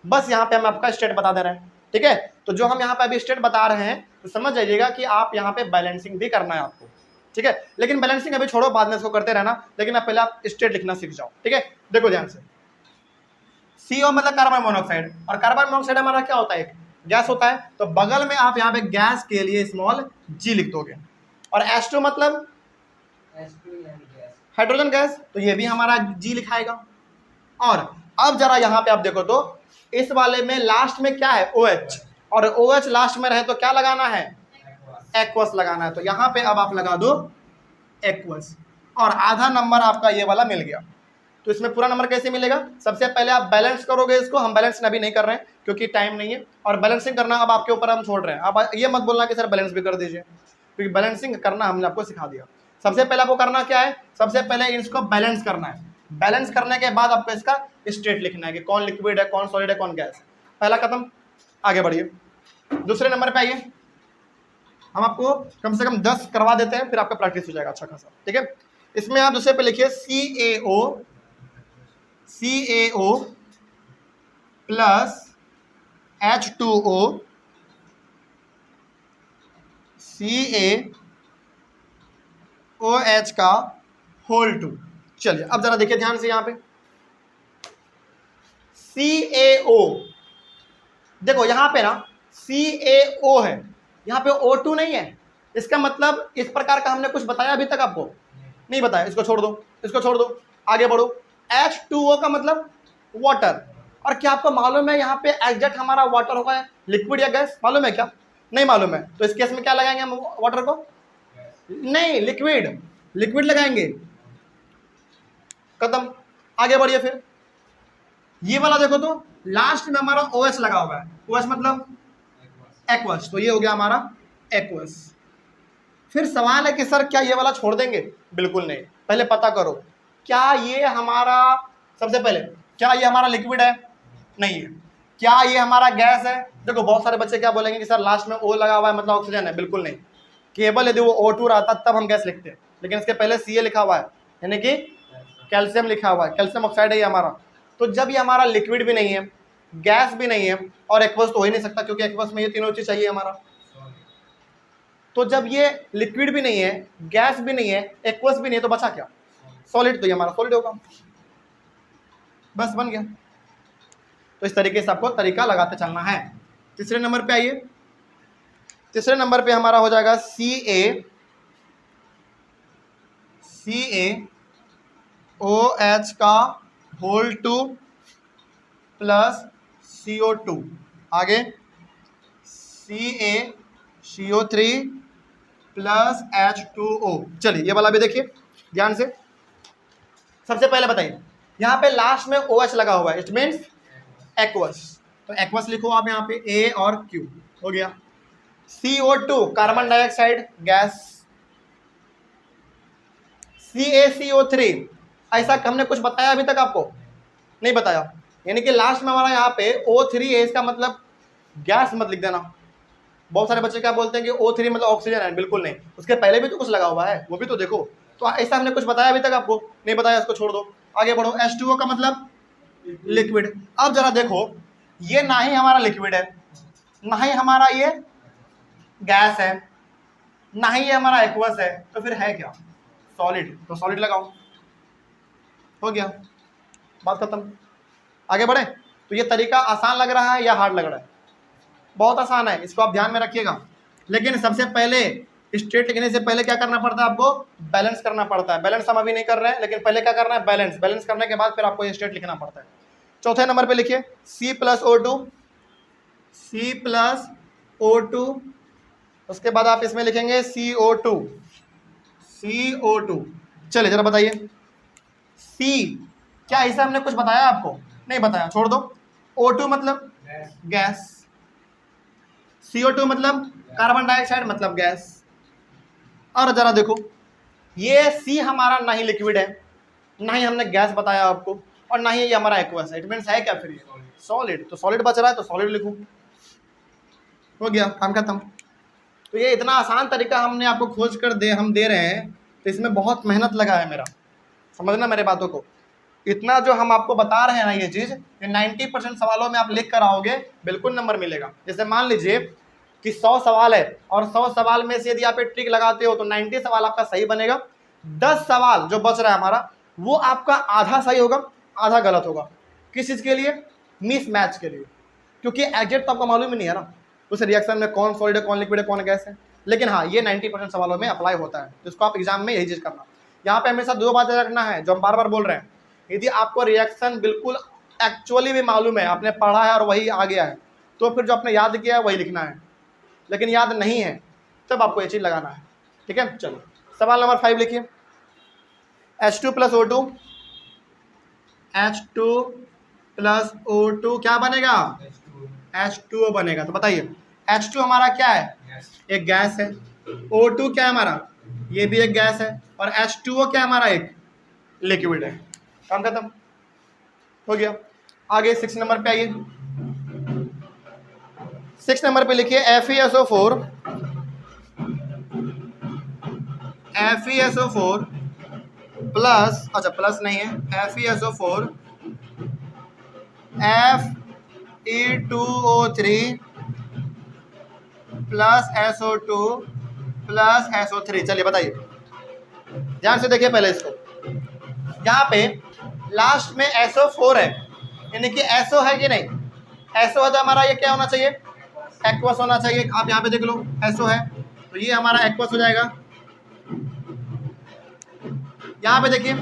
बस यहाँ पे हम आपका स्टेट बता दे रहे हैं। ठीक है, तो जो हम यहाँ पे अभी स्टेट बता रहे हैं, तो समझ जाइएगा कि आप यहाँ पे बैलेंसिंग भी करना है आपको। ठीक है, लेकिन बैलेंसिंग अभी छोड़ो, बाद में इसको करते रहना, लेकिन आप पहले आप स्टेट लिखना सीख जाओ। ठीक है, देखो ध्यान से, CO मतलब कार्बन मोनोऑक्साइड, और कार्बन मोनोऑक्साइड हमारा क्या होता है? एक गैस होता है। तो बगल में आप यहाँ पे गैस के लिए स्मॉल G लिख दोगे। और H2 मतलब हाइड्रोजन गैस, तो ये भी हमारा G लिखाएगा। और अब जरा यहाँ पे आप देखो तो इस वाले में लास्ट में क्या है? OH, और OH लास्ट में रहे तो क्या लगाना है? एक्वस लगाना है। तो यहाँ पे अब आप लगा दो एक्वस, और आधा नंबर आपका ये वाला मिल गया। तो इसमें पूरा नंबर कैसे मिलेगा? सबसे पहले आप बैलेंस करोगे इसको, हम बैलेंस अभी नहीं कर रहे हैं क्योंकि टाइम नहीं है, और बैलेंसिंग करना अब आपके ऊपर हम छोड़ रहे हैं। अब ये मत बोलना कि सर बैलेंस भी कर दीजिए, क्योंकि बैलेंसिंग करना हमने आपको सिखा दिया। सबसे पहले आपको करना क्या है? सबसे पहले इसको बैलेंस करना है। बैलेंस करने के बाद आपको इसका स्टेट लिखना है कि कौन लिक्विड है, कौन सॉलिड है, कौन गैस है। पहला खत्म, आगे बढ़िए। दूसरे नंबर पे आइए, हम आपको कम से कम 10 करवा देते हैं, फिर आपका प्रैक्टिस हो जाएगा अच्छा खासा। ठीक है, इसमें आप दूसरे पे लिखिए CaO प्लस H2O CaOH का होल 2। चलिए अब जरा देखिए ध्यान से, यहाँ पे CaO देखो यहाँ पे ना CaO है, यहाँ पे O2 नहीं है। इसका मतलब इस प्रकार का हमने कुछ बताया अभी तक आपको नहीं बताया, इसको छोड़ दो, इसको छोड़ दो, आगे बढ़ो। H2O का मतलब वाटर। और क्या आपको मालूम है यहाँ पे एग्जैक्ट हमारा वाटर होगा लिक्विड या गैस? मालूम है क्या? नहीं मालूम है। तो इस केस में क्या लगाएंगे हम वाटर को? नहीं, लिक्विड, लिक्विड लगाएंगे। खत्म, आगे बढ़िए। फिर ये वाला देखो तो लास्ट में हमारा OH लगा हुआ है। OH मतलब एक्वस, तो ये हो गया हमारा एक्वस। फिर सवाल है कि सर क्या ये वाला छोड़ देंगे? बिल्कुल नहीं। पहले पता करो क्या ये हमारा, सबसे पहले क्या ये हमारा लिक्विड है? नहीं है। क्या ये हमारा गैस है? देखो बहुत सारे बच्चे क्या बोलेंगे कि सर लास्ट में O लगा हुआ है मतलब ऑक्सीजन है। बिल्कुल नहीं। केवल यदि वो O2 रहता तब हम गैस लिखते हैं, लेकिन इसके पहले Ca लिखा हुआ है, यानी कि कैल्शियम लिखा हुआ है, कैल्शियम ऑक्साइड है ये हमारा। तो जब ये हमारा लिक्विड भी नहीं है, गैस भी नहीं है और एक्वस तो हो ही नहीं सकता, क्योंकि एक्वस में ये तीनों चीज चाहिए हमारा। तो जब ये लिक्विड भी नहीं है, गैस भी नहीं है, एक्वस भी नहीं है, तो बचा क्या? सॉलिड। तो ये हमारा सॉलिड होगा, बस बन गया। तो इस तरीके से आपको तरीका लगाते चलना है। तीसरे नंबर पे आइए। तीसरे नंबर पे हमारा हो जाएगा CaOH का होल 2 प्लस CO2, आगे CaCO3 प्लस H2O। चलिए ये वाला भी देखिए ध्यान से। सबसे पहले बताइए, यहाँ पे लास्ट में OH लगा हुआ है, इट मीन्स एक्वस। तो एक्वस लिखो आप यहाँ पे A और Q, हो गया। CO2 carbon dioxide gas. CaCO3 ऐसा हमने कुछ बताया अभी तक आपको? नहीं बताया। यानी कि लास्ट में हमारा यहाँ पे O3 है, इसका मतलब गैस मत लिख देना। बहुत सारे बच्चे क्या बोलते हैं कि O3 मतलब ऑक्सीजन है। बिल्कुल नहीं, उसके पहले भी तो कुछ लगा हुआ है, वो भी तो देखो। तो ऐसा हमने कुछ बताया अभी तक आपको? नहीं बताया, इसको छोड़ दो, आगे बढ़ो। H2O का मतलब लिक्विड। अब जरा देखो, ये ना ही हमारा लिक्विड है, ना ही हमारा ये गैस है, ना ही ये हमारा एक्वस है, तो फिर है क्या? सॉलिड। तो सॉलिड लगाओ, हो गया, बात खत्म, आगे बढ़े। तो ये तरीका आसान लग रहा है या हार्ड लग रहा है? बहुत आसान है, इसको आप ध्यान में रखिएगा। लेकिन सबसे पहले स्ट्रेट लिखने से पहले क्या करना पड़ता है आपको? बैलेंस करना पड़ता है। बैलेंस हम अभी नहीं कर रहे हैं, लेकिन पहले क्या करना है? बैलेंस। बैलेंस करने के बाद फिर आपको ये स्ट्रेट लिखना पड़ता है। चौथे नंबर पे लिखिए C प्लस O2, उसके बाद आप इसमें लिखेंगे CO2। चलिए जरा बताइए, C क्या ऐसा हमने कुछ बताया आपको? नहीं बताया, छोड़ दो। O2 मतलब गैस, CO2 मतलब कार्बन डाइऑक्साइड मतलब गैस। और जरा देखो, ये C हमारा ना ही लिक्विड है, ना ही हमने गैस बताया आपको, और ना ही ये हमारा एक्वस है। इट मीन्स है क्या फिर? ये सॉलिड। तो सॉलिड बच रहा है, तो सॉलिड लिखूं, हो गया, काम खत्म। तो ये इतना आसान तरीका हमने आपको खोज कर हम दे रहे हैं, तो इसमें बहुत मेहनत लगा है मेरा, समझना मेरे बातों को। इतना जो हम आपको बता रहे हैं ना, ये चीज़ 90% सवालों में आप लिख कर आओगे, बिल्कुल नंबर मिलेगा। जैसे मान लीजिए कि 100 सवाल है, और 100 सवाल में से यदि आप एक ट्रिक लगाते हो तो 90 सवाल आपका सही बनेगा। 10 सवाल जो बच रहा है हमारा, वो आपका आधा सही होगा, आधा गलत होगा। किस चीज़ के लिए? मिस मैच के लिए, क्योंकि एग्जैक्ट तो आपको मालूम ही नहीं है ना उस रिएक्शन में कौन सॉलिड है, कौन लिक्विड है, कौन गैस है। लेकिन हाँ, ये 90% सवालों में अप्लाई होता है, तो इसको आप एग्जाम में यही चीज़ करना। यहाँ पे हमेशा 2 बातें रखना है जो हम बार बार बोल रहे हैं। यदि आपको रिएक्शन बिल्कुल एक्चुअली भी मालूम है, आपने पढ़ा है और वही आ गया है, तो फिर जो आपने याद किया है वही लिखना है। लेकिन याद नहीं है तब आपको ये चीज़ लगाना है, ठीक है। चलो सवाल नंबर 5 लिखिए। H2 प्लस O2 क्या बनेगा? H2O बनेगा। तो बताइए H2 हमारा क्या है? एक गैस है। O2 क्या है हमारा? ये भी एक गैस है। और H2O क्या है हमारा? एक लिक्विड है। काम खत्म, हो गया। आगे 6 नंबर पे आइए। 6 नंबर पे लिखिए FeSO4 प्लस, अच्छा प्लस नहीं है, FeSO4 Fe2O3 plus SO2 plus SO3। चलिए बताइए, ध्यान से देखिए पहले इसको। यहाँ पे लास्ट में SO4 है, यानी कि SO है कि नहीं? एसओ है तो हमारा ये क्या होना चाहिए, एक्वस होना चाहिए। आप यहाँ पे देख लो एसओ है तो ये हमारा एक्वस हो जाएगा। यहाँ पे देखिए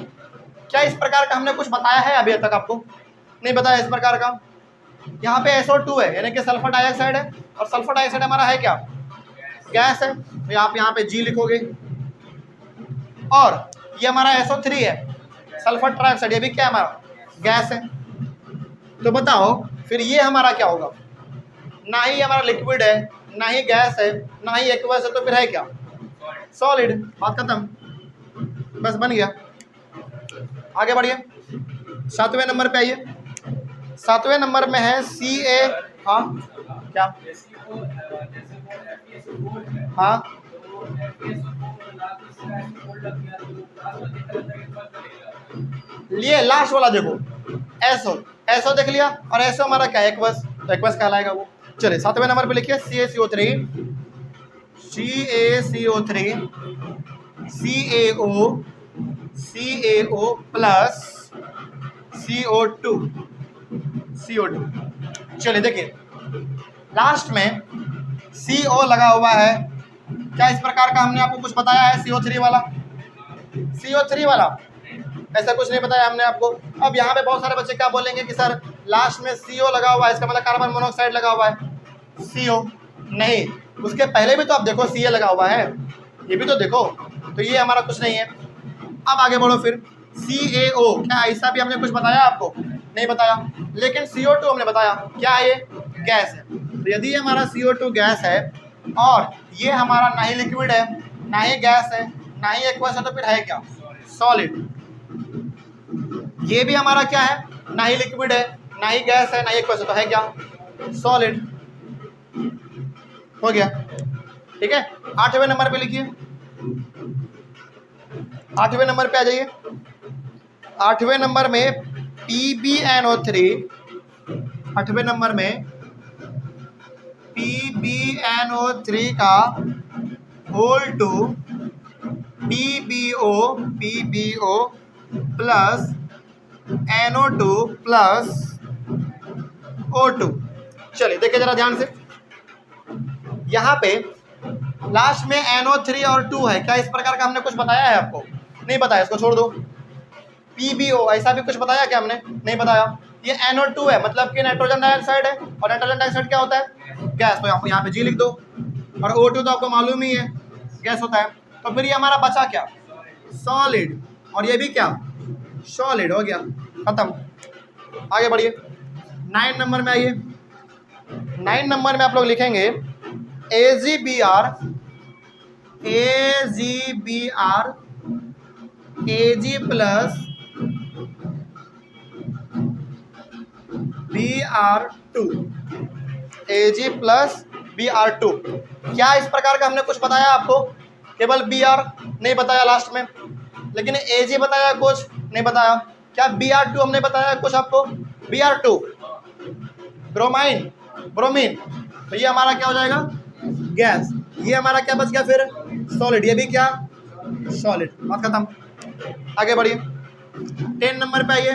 क्या इस प्रकार का हमने कुछ बताया है अभी तक आपको, नहीं बताया इस प्रकार का। यहाँ पे SO2 है यानी कि सल्फर डाइऑक्साइड है, और सल्फर डाइऑक्साइड हमारा है क्या, गैस है, तो आप यहाँ पे G लिखोगे। और ये हमारा SO3 है सल्फर ट्राइऑक्साइड, ये भी क्या है हमारा, गैस है। तो बताओ फिर ये हमारा क्या होगा, ना ही हमारा लिक्विड है, ना ही गैस है, ना ही एक्वस है, तो फिर है क्या, सॉलिड। बात खत्म, बस बन गया। आगे बढ़िए, 7वें नंबर पे आइए। 7वें नंबर में है Ca, हाँ क्या, हाँ लिए लास्ट वाला देखो एसओ, एसओ देख लिया, और एसओ हमारा क्या है, एक्वस, तो एक्वस कहलाएगा वो। चलिए 7वें नंबर पे लिखिए CaCO3, CaCO3 CaO, CaO plus CO2, CO2। चलिए देखिए लास्ट में CO लगा हुआ है, क्या इस प्रकार का हमने आपको कुछ बताया है, CO3 वाला, CO3 वाला ऐसा कुछ नहीं बताया हमने आपको। अब यहाँ पे बहुत सारे बच्चे क्या बोलेंगे कि सर लास्ट में CO लगा हुआ है, इसका मतलब कार्बन मोनोऑक्साइड लगा हुआ है, CO नहीं, उसके पहले भी तो आप देखो Ca लगा हुआ है, ये भी तो देखो, तो ये हमारा कुछ नहीं है। अब आगे बढ़ो फिर CaO, क्या ऐसा भी हमने कुछ बताया आपको, नहीं बताया, लेकिन CO2 हमने बताया, क्या है ये, गैस है। तो यदि हमारा CO2 गैस है और ये हमारा ना ही लिक्विड है, ना ही गैस है, ना ही एक्वस है, तो फिर है क्या, सॉलिड। ये भी हमारा क्या है, ना ही लिक्विड है, ना ही गैस है, ना ही एक्वस है, तो है क्या, सॉलिड। हो गया, ठीक है। 8वें नंबर पे लिखिए, 8वें नंबर पे आ जाइए। 8वें नंबर में PbNO3, 8वें नंबर में PbNO3 का whole two PbO plus NO2 plus O2। चलिए देखिए जरा ध्यान से, यहाँ पे लास्ट में NO3 और 2 है, क्या इस प्रकार का हमने कुछ बताया है आपको, नहीं बताया, इसको छोड़ दो। PbO ऐसा भी कुछ बताया क्या हमने, नहीं बताया। ये NO2 है मतलब कि नाइट्रोजन डाइऑक्साइड है, और नाइट्रोजन डाइऑक्साइड क्या होता है, गैस, तो आपको यहाँ पे G लिख दो। और O2 तो आपको मालूम ही है गैस होता है। तो फिर ये हमारा बचा क्या, सॉलिड, और ये भी क्या, सॉलिड। हो गया, खत्म। आगे बढ़िए, 9 नंबर में आइए। 9 नंबर में आप लोग लिखेंगे AgBr, Ag plus Br2, Ag plus Br2। क्या इस प्रकार का हमने कुछ बताया आपको, केवल Br नहीं बताया लास्ट में, लेकिन Ag बताया कुछ, नहीं बताया। क्या Br2 हमने बताया कुछ आपको, Br2 ब्रोमाइन, ब्रोमीन, तो ये हमारा क्या हो जाएगा, गैस। ये हमारा क्या बच गया फिर, सॉलिड, ये भी क्या, सॉलिड। बात खत्म। आगे बढ़िए, 10 नंबर पे आइए।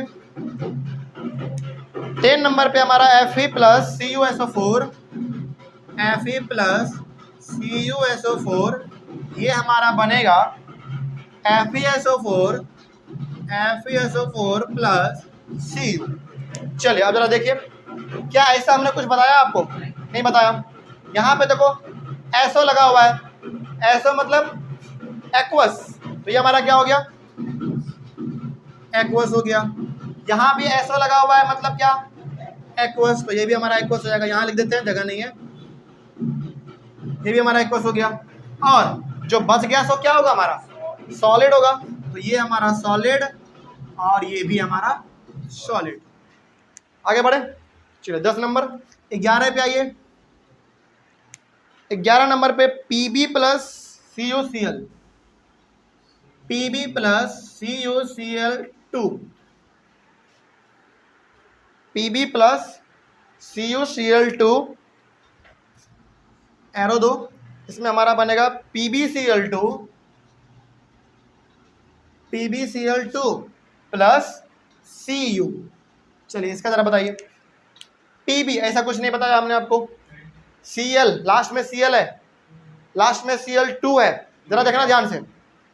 10 नंबर पे हमारा Fe plus CuSO4, Fe plus CuSO4, ये हमारा बनेगा FeSO4, FeSO4 प्लस Cu। चलिए अब जरा देखिए, क्या ऐसा हमने कुछ बताया आपको, नहीं बताया। यहाँ पे देखो SO लगा हुआ है, SO मतलब एक्वस, तो ये हमारा क्या हो गया, एक्वस हो गया। यहाँ भी SO लगा हुआ है मतलब क्या, एक्वस, तो ये भी हमारा एक्वस हो जाएगा। यहाँ लिख देते हैं, जगह नहीं है, ये भी हमारा एक्वस हो गया। और जो बच गया सो क्या होगा हमारा, सॉलिड होगा, तो ये हमारा सॉलिड, और ये भी हमारा सॉलिड। आगे बढ़े, चलिए 10 नंबर, 11 पे आइए। 11 नंबर पे Pb plus CuCl, Pb plus CuCl2, Pb plus CuCl2, arrow दो, इसमें हमारा बनेगा PbCl2, PbCl2 प्लस Cu। चलिए इसका जरा बताइए, PB, ऐसा कुछ नहीं बताया हमने आपको। Cl, लास्ट में Cl है, लास्ट में Cl2 है, जरा देखना ध्यान से।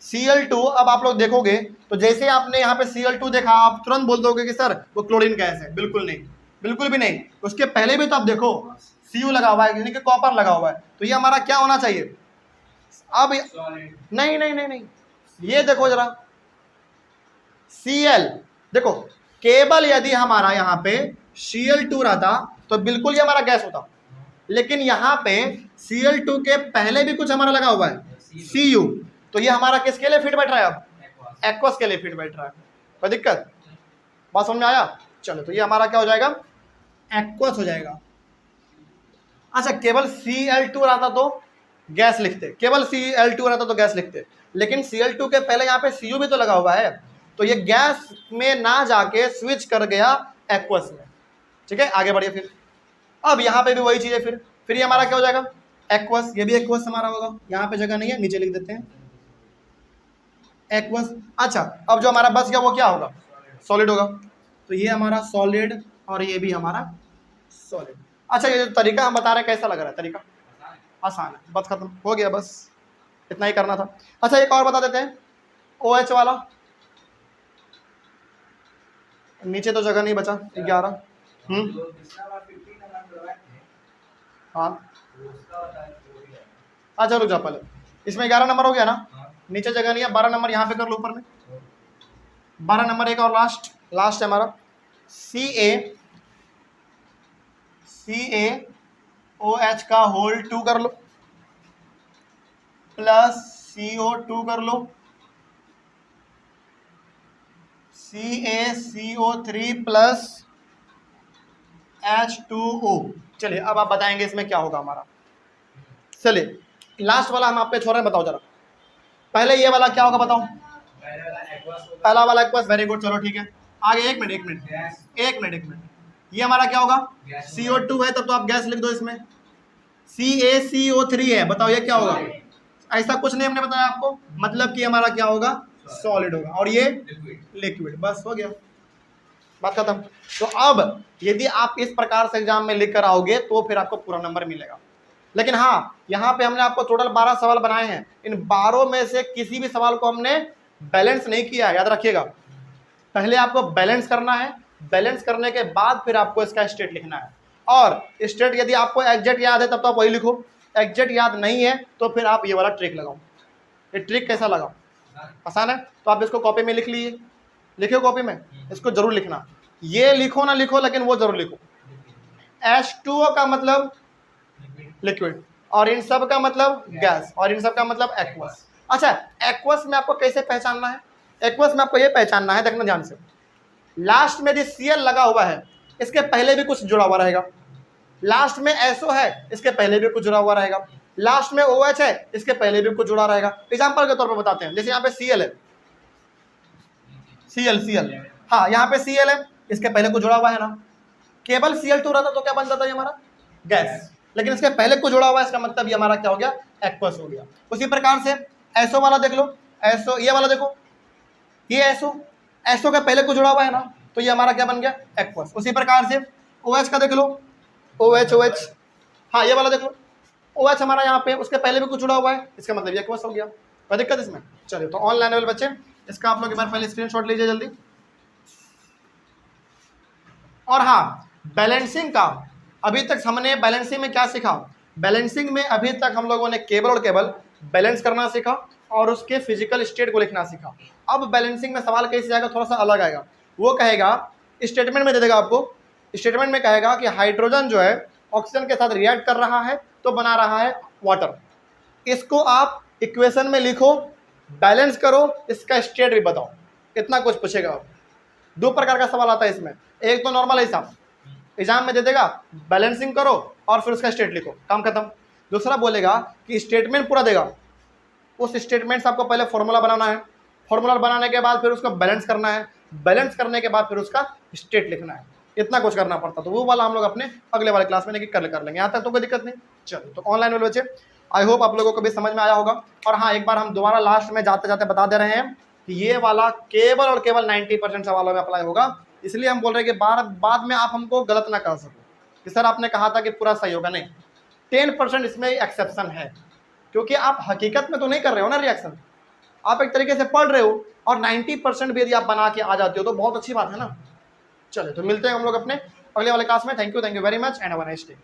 Cl2, अब आप लोग देखोगे तो जैसे आपने यहाँ पे Cl2 देखा, आप तुरंत बोल दोगे कि सर वो क्लोरीन गैस है। बिल्कुल नहीं, बिल्कुल भी नहीं। उसके पहले भी तो आप देखो Cu लगा हुआ है, यानी कि कॉपर लगा हुआ है, तो ये हमारा क्या होना चाहिए अब? नहीं नहीं नहीं नहीं, ये देखो जरा Cl, देखो केवल यदि हमारा यहाँ पे Cl2 रहता तो बिल्कुल ये हमारा गैस होता, लेकिन यहाँ पे Cl2 के पहले भी कुछ हमारा लगा हुआ है Cu, तो ये हमारा किसके लिए फिट बैठ रहा है? अब एक्वस के लिए फिट बैठ रहा है। कोई दिक्कत? बात समझ में आया? चलो, तो ये हमारा क्या हो जाएगा? एक्वस हो जाएगा। अच्छा, केवल Cl2 रहता तो गैस लिखते, केवल Cl2 रहता तो गैस लिखते, लेकिन Cl2 के पहले यहाँ पे Cu भी तो लगा हुआ है, तो ये गैस में ना जाके स्विच कर गया एक्वस में। ठीक है, आगे बढ़िए। फिर अब यहाँ पे भी वही चीज है, फिर ये हमारा क्या हो जाएगा? एक्वस। ये भी एक्वस हमारा होगा, यहाँ पे जगह नहीं है, नीचे लिख देते हैं एक्वस। अच्छा, अब जो हमारा बच गया वो क्या होगा? सॉलिड होगा। तो ये हमारा सॉलिड और ये भी हमारा सॉलिड। अच्छा, ये जो तरीका हम बता रहे हैं कैसा लग रहा है? तरीका आसान है, बस खत्म हो गया, बस इतना ही करना था। अच्छा, एक और बता देते हैं, OH वाला, नीचे तो जगह नहीं बचा, 11। हाँ, अच्छा रुक जा, पहले इसमें 11 नंबर हो गया ना, नीचे जगह नहीं है, 12 नंबर यहाँ पे कर लो, ऊपर में 12 नंबर। एक और लास्ट है हमारा CaOH का होल 2 कर लो, प्लस CO2 कर लो, CaCO3 प्लस H2O। चलिए, अब आप बताएंगे इसमें क्या होगा हमारा। चलिए, लास्ट वाला हम आप पे छोड़ रहे हैं, बताओ जरा। पहले ये वाला क्या होगा बताओ? पहला वाला एक्वस, वेरी गुड, चलो ठीक है। आगे एक मिनट, ये हमारा क्या होगा? CO2 है, तब तो आप गैस लिख दो इसमें। CaCO3 है, बताओ ये क्या होगा? ऐसा कुछ नहीं हमने बताया आपको, मतलब कि हमारा क्या होगा? सॉलिड होगा, और ये लिक्विड। बस हो गया, बात खत्म। तो अब यदि आप इस प्रकार से एग्जाम में लिख कर आओगे तो फिर आपको पूरा नंबर मिलेगा। लेकिन हाँ, यहाँ पे हमने आपको टोटल 12 सवाल बनाए हैं, इन 12 में से किसी भी सवाल को हमने बैलेंस नहीं किया है, याद रखिएगा। पहले आपको बैलेंस करना है, बैलेंस करने के बाद फिर आपको इसका स्टेट लिखना है। और स्टेट यदि आपको एग्जैक्ट याद है तब तो आप वही लिखो, एग्जैक्ट याद नहीं है तो फिर आप ये वाला ट्रिक लगाओ। ये ट्रिक कैसा लगा? आसान है, तो आप इसको कॉपी में लिख लीजिए, लिखो कॉपी में, इसको जरूर लिखना। ये लिखो ना लिखो, लेकिन वो जरूर लिखो। H2O का मतलब लिक्विड, और इन सब का मतलब गैस, और इन सब का मतलब एक्वस। अच्छा, एक्वस में आपको कैसे पहचानना है? एक्वस में आपको ये पहचानना है, देखना ध्यान से, लास्ट में यदि Cl लगा हुआ है, इसके पहले भी कुछ जुड़ा हुआ रहेगा। लास्ट में SO है, इसके पहले भी कुछ जुड़ा हुआ रहेगा। लास्ट में OH है, इसके पहले भी कुछ जुड़ा रहेगा। एग्जाम्पल के तौर पर बताते हैं, जैसे यहाँ पे Cl है, Cl, हाँ यहाँ पे Cl है, इसके पहले कुछ जुड़ा हुआ है ना। केवल Cl2 रहता तो क्या बन जाता है हमारा? गैस, लेकिन इसके पहले कुछ जुड़ा हुआ है, इसका मतलब ये हमारा क्या हो गया? एक्वस हो गया। उसी प्रकार से SO वाला देख लो, SO, ये वाला देखो, ये SO का पहले कुछ जुड़ा हुआ है ना, तो ये हमारा क्या बन गया? एक्वस। उसी प्रकार से OH का देख लो, OH, हाँ ये वाला देख लो, OH हमारा यहाँ पे, उसके पहले भी कुछ जुड़ा हुआ है, इसका मतलब ये एक्वस हो गया। कोई दिक्कत इसमें? चलिए, तो ऑनलाइन लेवल बच्चे, इसका आप लोग एक बार पहले स्क्रीनशॉट लीजिए जल्दी। और हाँ, बैलेंसिंग का अभी तक हमने बैलेंसिंग में क्या सीखा? बैलेंसिंग में अभी तक हम लोगों ने केबल और केबल बैलेंस करना सीखा और उसके फिजिकल स्टेट को लिखना सीखा। अब बैलेंसिंग में सवाल कैसे आएगा? थोड़ा सा अलग आएगा। वो कहेगा, स्टेटमेंट में दे देगा आपको, स्टेटमेंट में कहेगा कि हाइड्रोजन जो है ऑक्सीजन के साथ रिएक्ट कर रहा है तो बना रहा है वाटर। इसको आप इक्वेशन में लिखो, बैलेंस करो, इसका स्टेट भी बताओ। इतना कुछ पूछेगा। 2 प्रकार का सवाल आता है इसमें, एक तो नॉर्मल हिसाब एग्जाम में दे देगा, बैलेंसिंग करो और फिर उसका स्टेट लिखो, काम खत्म। दूसरा बोलेगा कि स्टेटमेंट पूरा देगा, उस स्टेटमेंट से आपको पहले फॉर्मूला बनाना है, फॉर्मूला बनाने के बाद फिर उसको बैलेंस करना है, बैलेंस करने के बाद फिर उसका स्टेट लिखना है। इतना कुछ करना पड़ता, तो वो वाला हम लोग अपने अगले वाले क्लास में कर लेंगे। यहाँ तक तो कोई दिक्कत नहीं। चलो, तो ऑनलाइन वाले बच्चे, आई होप आप लोगों को भी समझ में आया होगा। और हाँ, एक बार हम दोबारा लास्ट में जाते जाते बता दे रहे हैं कि ये वाला केवल और केवल 90% सवालों में अप्लाई होगा, इसलिए हम बोल रहे हैं कि बाद में आप हमको गलत ना कर सको, कि सर आपने कहा था कि पूरा सही होगा, नहीं, 10% इसमें एक्सेप्शन है, क्योंकि आप हकीकत में तो नहीं कर रहे हो ना रिएक्शन, आप एक तरीके से पढ़ रहे हो, और 90% भी यदि आप बना के आ जाते हो तो बहुत अच्छी बात है ना। चलिए तो मिलते हैं हम लोग अपने अगले वाले क्लास में। Thank you very much and have a nice day.